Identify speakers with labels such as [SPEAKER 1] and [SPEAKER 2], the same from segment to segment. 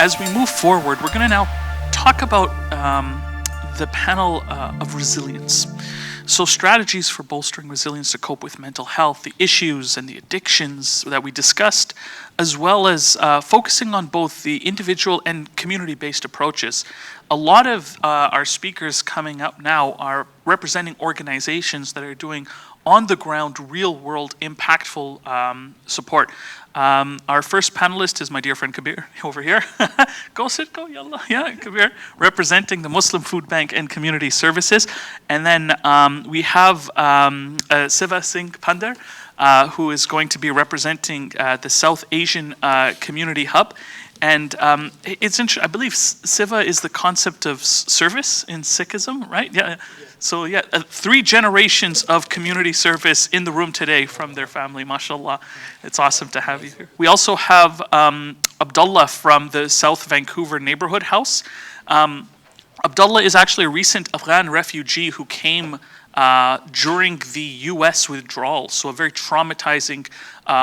[SPEAKER 1] as we move forward, we're going to now talk about the panel of resilience. So strategies for bolstering resilience to cope with mental health, the issues and the addictions that we discussed, as well as focusing on both the individual and community-based approaches. A lot of our speakers coming up now are representing organizations that are doing on-the-ground, real-world, impactful support. Our first panelist is my dear friend Kabir over here. Go sit, go yalla. Yeah, Kabir, representing the Muslim Foodbank and Community Services. And then we have Siva Singh Pandar, who is going to be representing the South Asian Community Hub. And it's interesting, I believe Siva is the concept of service in Sikhism, right? Yeah. So yeah, 3 generations of community service in the room today from their family, mashallah. It's awesome to have you here. We also have Abdullah from the South Vancouver Neighborhood House. Abdullah is actually a recent Afghan refugee who came during the US withdrawal, so a very traumatizing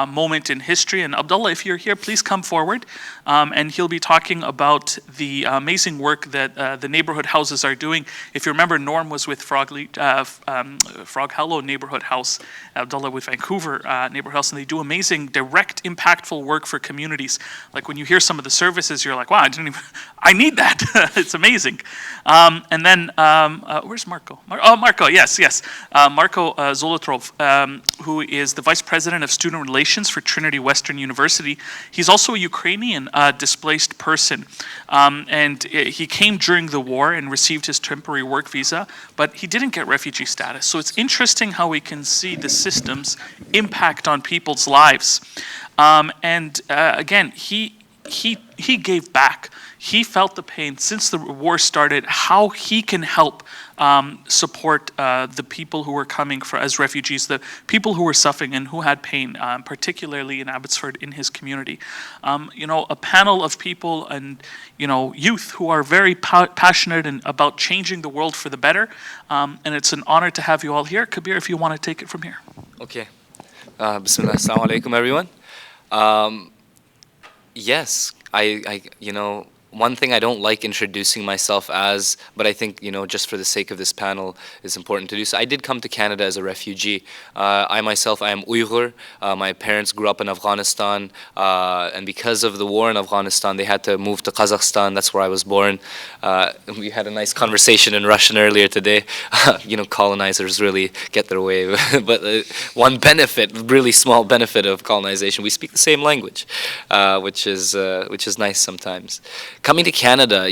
[SPEAKER 1] moment in history. And Abdullah, if you're here, please come forward. And he'll be talking about the amazing work that the neighborhood houses are doing. If you remember, Norm was with Frog Hollow Neighborhood House, Abdullah with Vancouver Neighborhood House, and they do amazing, direct, impactful work for communities. Like when you hear some of the services, you're like, wow, I need that. It's amazing. And then, where's Marco? Marco, yes. Marco Zolotrov, who is the Vice President of Student Relations for Trinity Western University. He's also a Ukrainian displaced person. And he came during the war and received his temporary work visa, but he didn't get refugee status. So it's interesting how we can see the system's impact on people's lives. Again, he gave back. He felt the pain since the war started, how he can help support the people who were coming as refugees, the people who were suffering and who had pain, particularly in Abbotsford in his community. A panel of people and youth who are very passionate about changing the world for the better. And it's an honor to have you all here. Kabir, if you want to take it from here.
[SPEAKER 2] Okay. Bismillah. Assalamu alaikum, everyone. Yes, I one thing I don't like introducing myself as, but I think, just for the sake of this panel, it's important to do so. I did come to Canada as a refugee. I am Uyghur. My parents grew up in Afghanistan, and because of the war in Afghanistan, they had to move to Kazakhstan. That's where I was born. We had a nice conversation in Russian earlier today. Colonizers really get their way. But one benefit, really small benefit of colonization, we speak the same language, which is nice sometimes. Coming to Canada,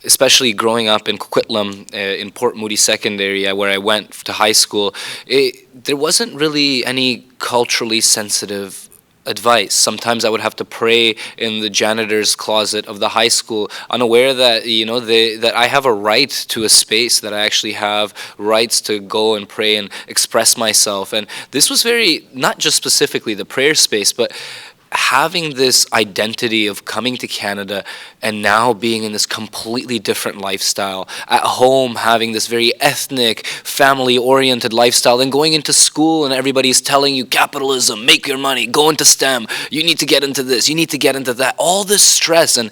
[SPEAKER 2] especially growing up in Coquitlam, in Port Moody Secondary, where I went to high school, there wasn't really any culturally sensitive advice. Sometimes I would have to pray in the janitor's closet of the high school, unaware that that I have a right to a space, that I actually have rights to go and pray and express myself. And this was not just specifically the prayer space, but having this identity of coming to Canada and now being in this completely different lifestyle, at home having this very ethnic, family-oriented lifestyle, then going into school and everybody's telling you capitalism, make your money, go into STEM, you need to get into this, you need to get into that, all this stress. And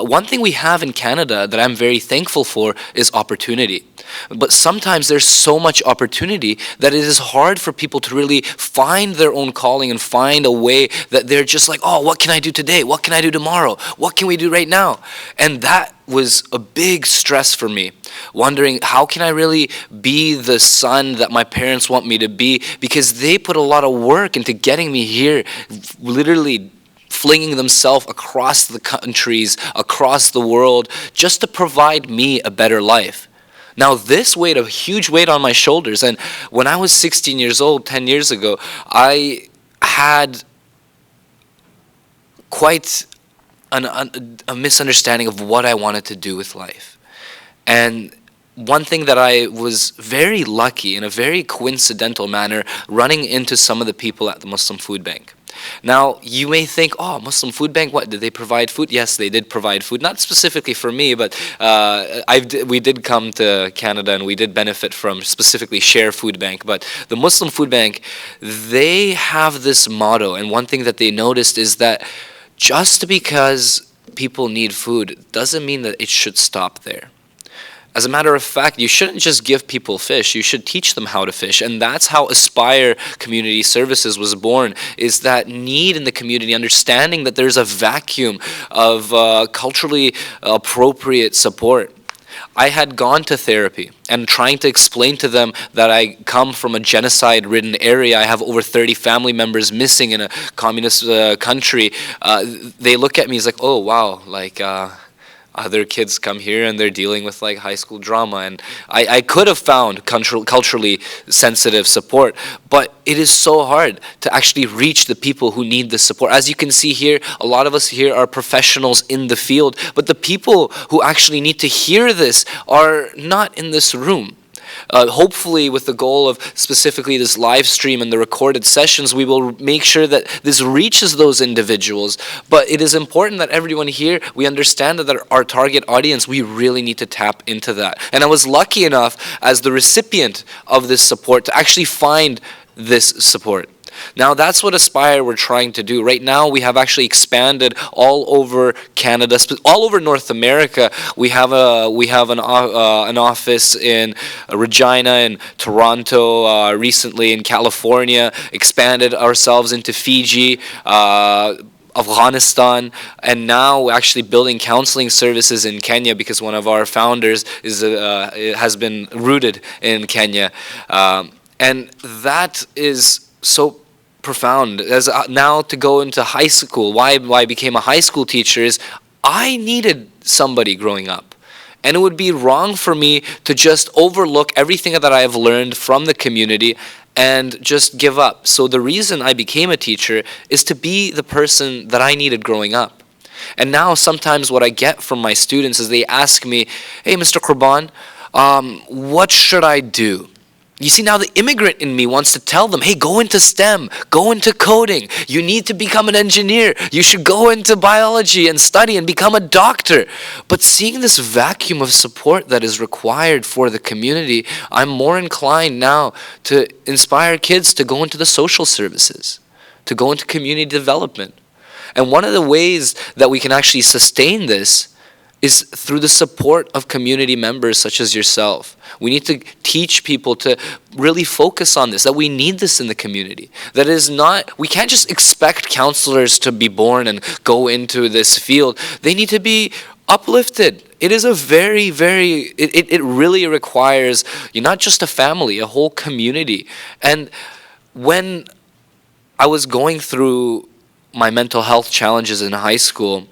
[SPEAKER 2] one thing we have in Canada that I'm very thankful for is opportunity. But sometimes there's so much opportunity that it is hard for people to really find their own calling and find a way that they're just like, oh, what can I do today? What can I do tomorrow? What can we do right now? And that was a big stress for me, wondering how can I really be the son that my parents want me to be, because they put a lot of work into getting me here, literally flinging themselves across the countries, across the world, just to provide me a better life. Now this weighed a huge weight on my shoulders, and when I was 16 years old, 10 years ago, I had quite a misunderstanding of what I wanted to do with life. And one thing that I was very lucky, in a very coincidental manner, running into some of the people at the Muslim Foodbank. Now, you may think, oh, Muslim Foodbank, what, did they provide food? Yes, they did provide food. Not specifically for me, but we did come to Canada and we did benefit from specifically Share Foodbank. But the Muslim Foodbank, they have this motto, and one thing that they noticed is that just because people need food doesn't mean that it should stop there. As a matter of fact, you shouldn't just give people fish, you should teach them how to fish. And that's how Aspire Community Services was born, is that need in the community, understanding that there's a vacuum of culturally appropriate support. I had gone to therapy and trying to explain to them that I come from a genocide-ridden area. I have over 30 family members missing in a communist country. They look at me as like, oh, wow, like other kids come here and they're dealing with like high school drama. And I could have found culturally sensitive support, but it is so hard to actually reach the people who need this support. As you can see here, a lot of us here are professionals in the field, but the people who actually need to hear this are not in this room. Hopefully, with the goal of specifically this live stream and the recorded sessions, we will make sure that this reaches those individuals. But it is important that everyone here, we understand that our target audience, we really need to tap into that. And I was lucky enough, as the recipient of this support, to actually find this support. Now that's what Aspire we're trying to do. Right now we have actually expanded all over Canada, all over North America. We have an office in Regina, in Toronto, recently in California, expanded ourselves into Fiji, Afghanistan, and now we're actually building counseling services in Kenya because one of our founders has been rooted in Kenya. And that is so profound. As now to go into high school, why I became a high school teacher is I needed somebody growing up. And it would be wrong for me to just overlook everything that I have learned from the community and just give up. So the reason I became a teacher is to be the person that I needed growing up. And now sometimes what I get from my students is they ask me, hey, Mr. Qurban, what should I do? You see, now the immigrant in me wants to tell them, hey, go into STEM, go into coding. You need to become an engineer. You should go into biology and study and become a doctor. But seeing this vacuum of support that is required for the community, I'm more inclined now to inspire kids to go into the social services, to go into community development. And one of the ways that we can actually sustain this is through the support of community members such as yourself. We need to teach people to really focus on this, that we need this in the community. That is not, we can't just expect counselors to be born and go into this field. They need to be uplifted. It is a very, very, it really requires not just a family, a whole community. And when I was going through my mental health challenges in high school,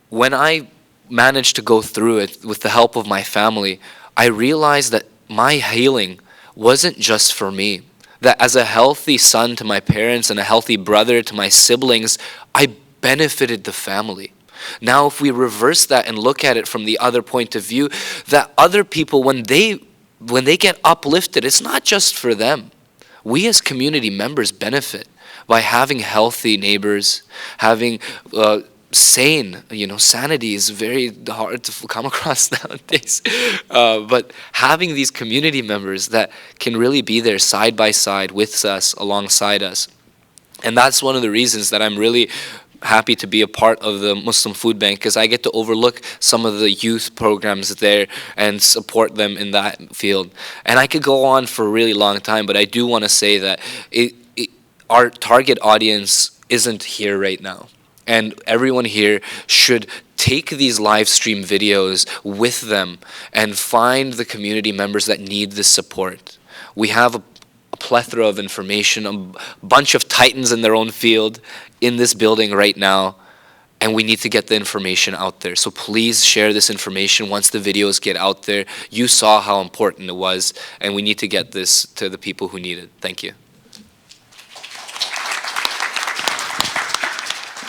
[SPEAKER 2] when I managed to go through it with the help of my family, I realized that my healing wasn't just for me. That as a healthy son to my parents and a healthy brother to my siblings, I benefited the family. Now if we reverse that and look at it from the other point of view, that other people, when they get uplifted, it's not just for them. We as community members benefit by having healthy neighbors, having sane, sanity is very hard to come across nowadays. But having these community members that can really be there side by side with us, alongside us. And that's one of the reasons that I'm really happy to be a part of the Muslim Foodbank, because I get to overlook some of the youth programs there and support them in that field. And I could go on for a really long time, but I do want to say that our target audience isn't here right now. And everyone here should take these live stream videos with them and find the community members that need this support. We have a plethora of information, a bunch of titans in their own field in this building right now, and we need to get the information out there. So please share this information once the videos get out there. You saw how important it was, and we need to get this to the people who need it. Thank you.